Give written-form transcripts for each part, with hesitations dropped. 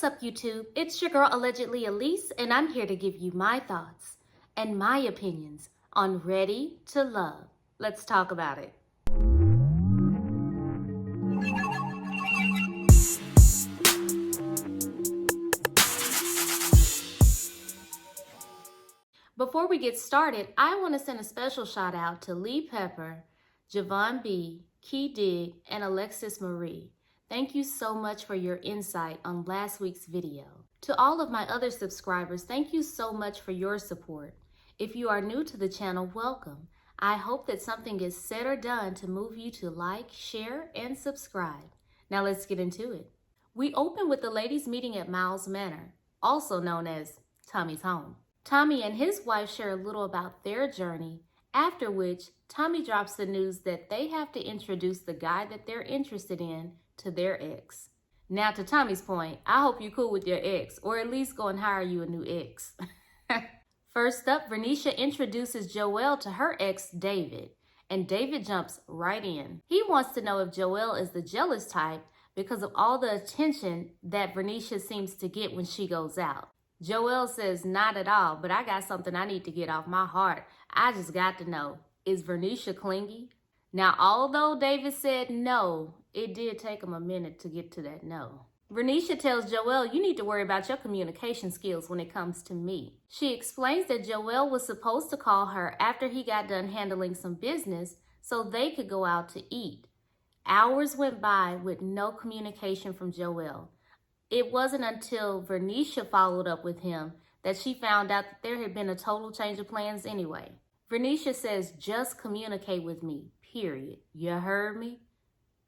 What's up, YouTube? It's your girl, allegedly A-lease, and I'm here to give you my thoughts and my opinions on Ready to Love. Let's talk about it. Before we get started, I want to send a special shout out to Lee Pepper, Javon B, Key Dig, and Alexis Marie. Thank you so much for your insight on last week's video. To all of my other subscribers, thank you so much for your support. If you are new to the channel, welcome. I hope that something is said or done to move you to like, share, and subscribe. Now let's get into it. We open with the ladies meeting at Miles Manor, also known as Tommy's home. Tommy and his wife share a little about their journey, after which Tommy drops the news that they have to introduce the guy that they're interested in to their ex. Now, to Tommy's point, I hope you're cool with your ex, or at least go and hire you a new ex. First up, Vernisha introduces Joelle to her ex, David, and David jumps right in. He wants to know if Joelle is the jealous type because of all the attention that Vernisha seems to get when she goes out. Joelle says, not at all, but I got something I need to get off my heart. I just got to know, is Vernisha clingy? Now, although David said no, it did take him a minute to get to that no. Vernisha tells Joelle, you need to worry about your communication skills when it comes to me. She explains that Joelle was supposed to call her after he got done handling some business so they could go out to eat. Hours went by with no communication from Joelle. It wasn't until Vernisha followed up with him that she found out that there had been a total change of plans anyway. Vernisha says, just communicate with me, period. You heard me?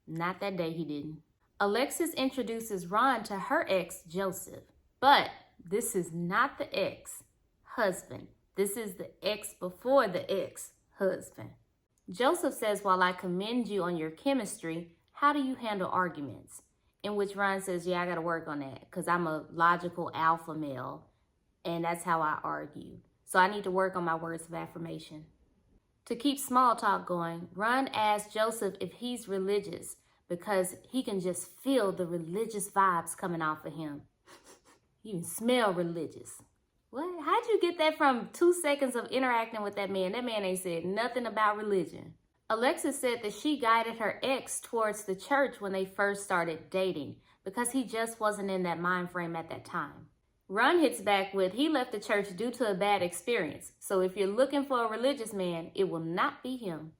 Not that day he didn't. Alexis introduces Ron to her ex, Joseph. But this is not the ex-husband. This is the ex before the ex-husband. Joseph says, while I commend you on your chemistry, how do you handle arguments? In which Ron says, yeah, I got to work on that because I'm a logical alpha male and that's how I argue. So I need to work on my words of affirmation. To keep small talk going, Ron asks Joseph if he's religious because he can just feel the religious vibes coming off of him. You can smell religious. What? How'd you get that from 2 seconds of interacting with that man? That man ain't said nothing about religion. Alexis said that she guided her ex towards the church when they first started dating because he just wasn't in that mind frame at that time. Ron hits back with, he left the church due to a bad experience. So if you're looking for a religious man, it will not be him.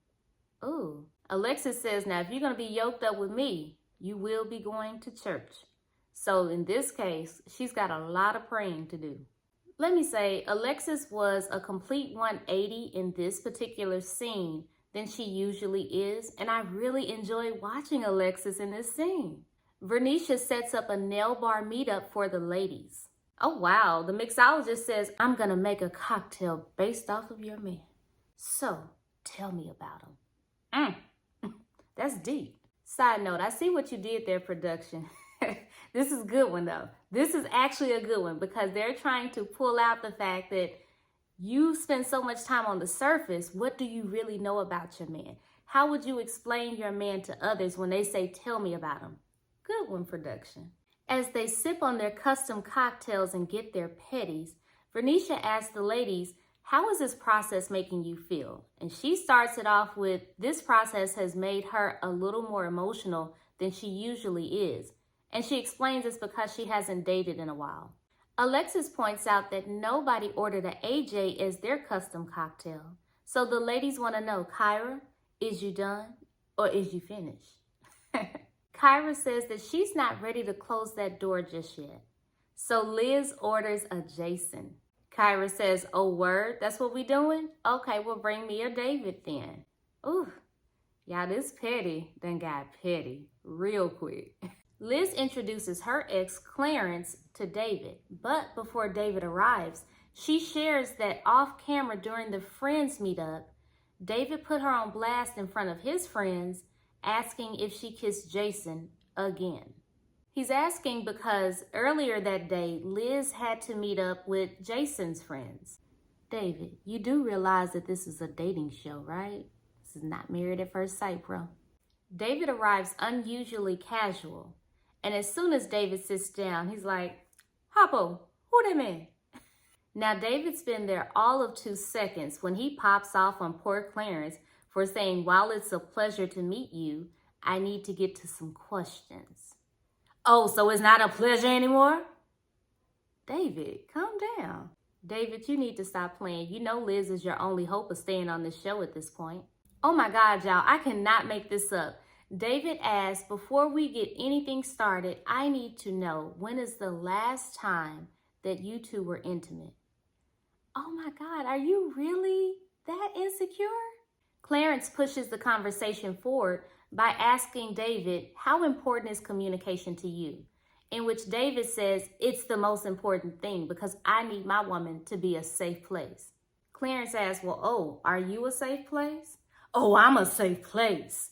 Ooh. Alexis says, now if you're going to be yoked up with me, you will be going to church. So in this case, she's got a lot of praying to do. Let me say, Alexis was a complete 180 in this particular scene than she usually is, and I really enjoy watching Alexis in this scene. Vernisha sets up a nail bar meetup for the ladies. Oh wow, the mixologist says, I'm gonna make a cocktail based off of your man. So, tell me about him. That's deep. Side note, I see what you did there, production. This is a good one though. This is actually a good one because they're trying to pull out the fact that you spend so much time on the surface. What do you really know about your man? How would you explain your man to others when they say, tell me about him? Good one, production. As they sip on their custom cocktails and get their petties, Vernisha asks the ladies, how is this process making you feel? And she starts it off with, this process has made her a little more emotional than she usually is. And she explains it's because she hasn't dated in a while. Alexis points out that nobody ordered an AJ as their custom cocktail. So the ladies want to know, Kyra, is you done or is you finished? Kyra says that she's not ready to close that door just yet. So Liz orders a Jason. Kyra says, oh word, that's what we doing? Okay, well bring me a David then. Ooh, y'all, this petty done got petty real quick. Liz introduces her ex, Clarence, to David, but before David arrives, she shares that off camera during the friends meetup, David put her on blast in front of his friends, asking if she kissed Jason again. He's asking because earlier that day, Liz had to meet up with Jason's friends. David, you do realize that this is a dating show, right? This is not Married at First Sight, bro. David arrives unusually casual, And as soon as David sits down, he's like, Hoppo, who that man? Now, David's been there all of 2 seconds when he pops off on poor Clarence for saying, while it's a pleasure to meet you, I need to get to some questions. Oh, so it's not a pleasure anymore? David, calm down. David, you need to stop playing. You know Liz is your only hope of staying on this show at this point. Oh my God, y'all, I cannot make this up. David asks, before we get anything started, I need to know, when is the last time that you two were intimate? Oh my God, are you really that insecure? Clarence pushes the conversation forward by asking David, how important is communication to you? In which David says, it's the most important thing because I need my woman to be a safe place. Clarence asks, well, oh, are you a safe place? Oh, I'm a safe place.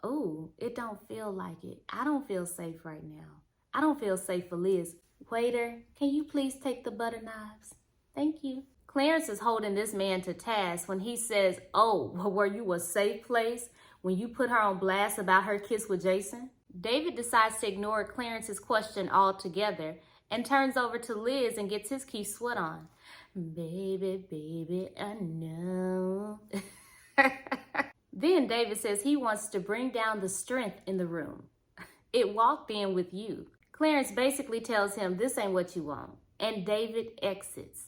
Oh, it don't feel like it. I don't feel safe right now. I don't feel safe for Liz. Waiter, can you please take the butter knives? Thank you. Clarence is holding this man to task when he says, oh, well, were you a safe place when you put her on blast about her kiss with Jason? David decides to ignore Clarence's question altogether and turns over to Liz and gets his key sweat on. Baby, baby, I know. Then David says he wants to bring down the strength in the room. It walked in with you. Clarence basically tells him this ain't what you want, and David exits.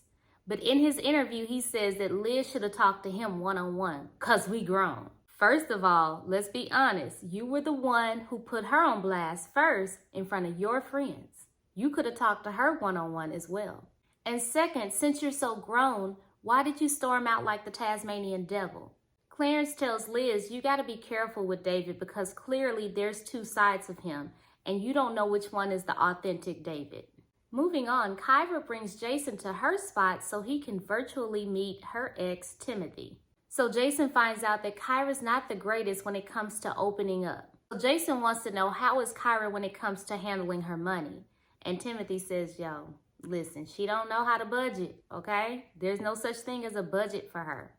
But in his interview, he says that Liz should have talked to him one-on-one, cause we grown. First of all, let's be honest, you were the one who put her on blast first in front of your friends. You could have talked to her one-on-one as well. And second, since you're so grown, why did you storm out like the Tasmanian devil? Clarence tells Liz, you gotta be careful with David because clearly there's 2 sides of him and you don't know which one is the authentic David. Moving on, Kyra brings Jason to her spot so he can virtually meet her ex, Timothy. So Jason finds out that Kyra's not the greatest when it comes to opening up. So Jason wants to know, how is Kyra when it comes to handling her money? And Timothy says, yo, listen, she don't know how to budget, okay? There's no such thing as a budget for her.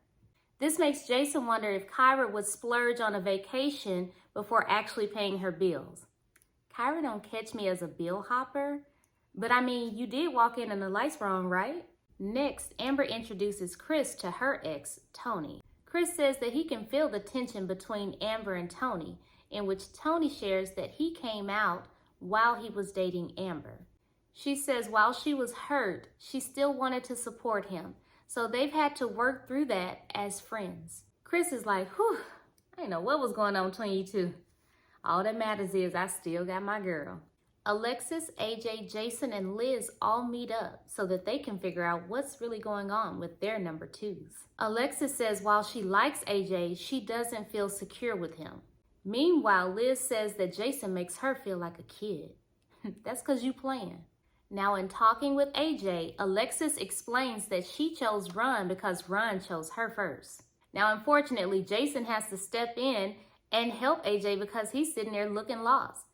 This makes Jason wonder if Kyra would splurge on a vacation before actually paying her bills. Kyra don't catch me as a bill hopper, but I mean, you did walk in and the lights were on, right? Next, Amber introduces Chris to her ex, Tony. Chris says that he can feel the tension between Amber and Tony, in which Tony shares that he came out while he was dating Amber. She says while she was hurt, she still wanted to support him, so they've had to work through that as friends. Chris is like, whew, I didn't know what was going on between you two. All that matters is I still got my girl. Alexis, AJ, Jason, and Liz all meet up so that they can figure out what's really going on with their number 2s. Alexis says while she likes AJ, she doesn't feel secure with him. Meanwhile, Liz says that Jason makes her feel like a kid. That's because you playing. Now, in talking with AJ, Alexis explains that she chose Ron because Ron chose her first. Now, unfortunately, Jason has to step in and help AJ because he's sitting there looking lost.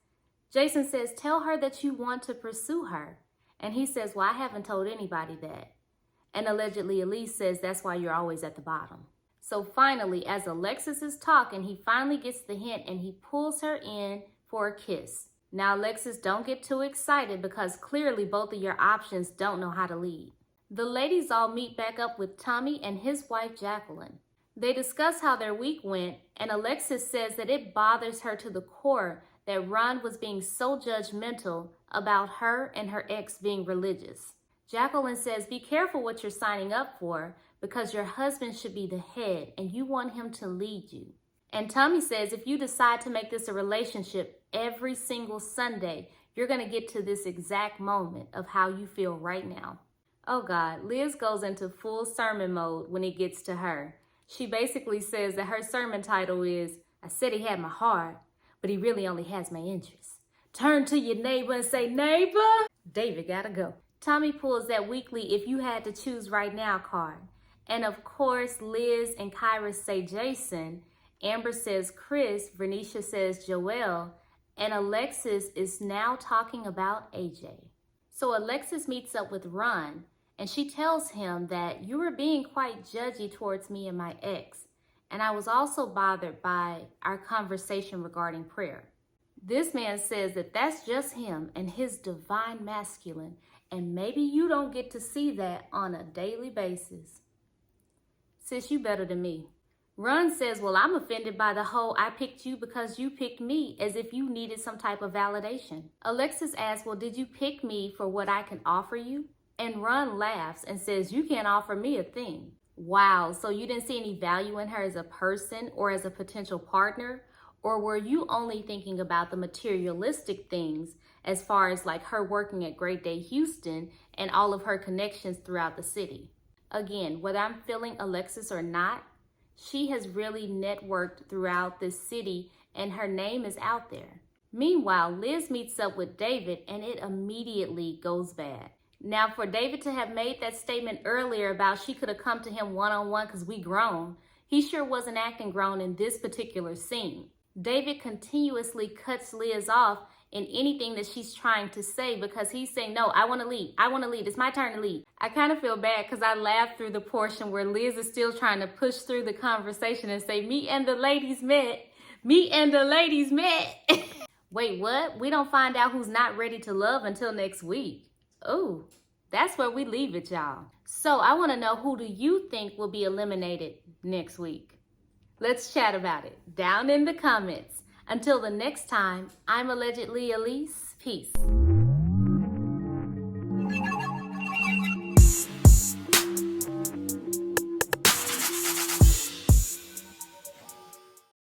Jason says, tell her that you want to pursue her. And he says, well, I haven't told anybody that. And allegedly, A-lease says that's why you're always at the bottom. So finally, as Alexis is talking, he finally gets the hint and he pulls her in for a kiss. Now, Alexis, don't get too excited because clearly both of your options don't know how to lead. The ladies all meet back up with Tommy and his wife, Jacqueline. They discuss how their week went, and Alexis says that it bothers her to the core that Ron was being so judgmental about her and her ex being religious. Jacqueline says, be careful what you're signing up for because your husband should be the head and you want him to lead you. And Tommy says, if you decide to make this a relationship every single Sunday, you're going to get to this exact moment of how you feel right now. Oh God, Liz goes into full sermon mode when it gets to her. She basically says that her sermon title is, I said he had my heart, but he really only has my interests. Turn to your neighbor and say, neighbor, David gotta go. Tommy pulls that weekly if you had to choose right now card. And of course, Liz and Kyra say Jason, Amber says Chris, Vernisha says Joelle, and Alexis is now talking about AJ. So Alexis meets up with Ron, and she tells him that you were being quite judgy towards me and my ex. And I was also bothered by our conversation regarding prayer. This man says that that's just him and his divine masculine, and maybe you don't get to see that on a daily basis. Sis, you better than me. Run says, well, I'm offended by the whole I picked you because you picked me, as if you needed some type of validation. Alexis asks, well, did you pick me for what I can offer you? And Run laughs and says, you can't offer me a thing. Wow, so you didn't see any value in her as a person or as a potential partner? Or were you only thinking about the materialistic things as far as like her working at Great Day Houston and all of her connections throughout the city? Again, whether I'm feeling Alexis or not, she has really networked throughout this city and her name is out there. Meanwhile, Liz meets up with David and it immediately goes bad. Now, for David to have made that statement earlier about she could have come to him one-on-one because we grown, he sure wasn't acting grown in this particular scene. David continuously cuts Liz off in anything that she's trying to say because he's saying, no, I want to lead. I want to lead. It's my turn to lead. I kind of feel bad because I laughed through the portion where Liz is still trying to push through the conversation and say, me and the ladies met. Me and the ladies met. Wait, what? We don't find out who's not ready to love until next week. Oh, that's where we leave it, y'all. So I want to know, who do you think will be eliminated next week? Let's chat about it down in the comments. Until the next time, I'm allegedly A-lease. Peace.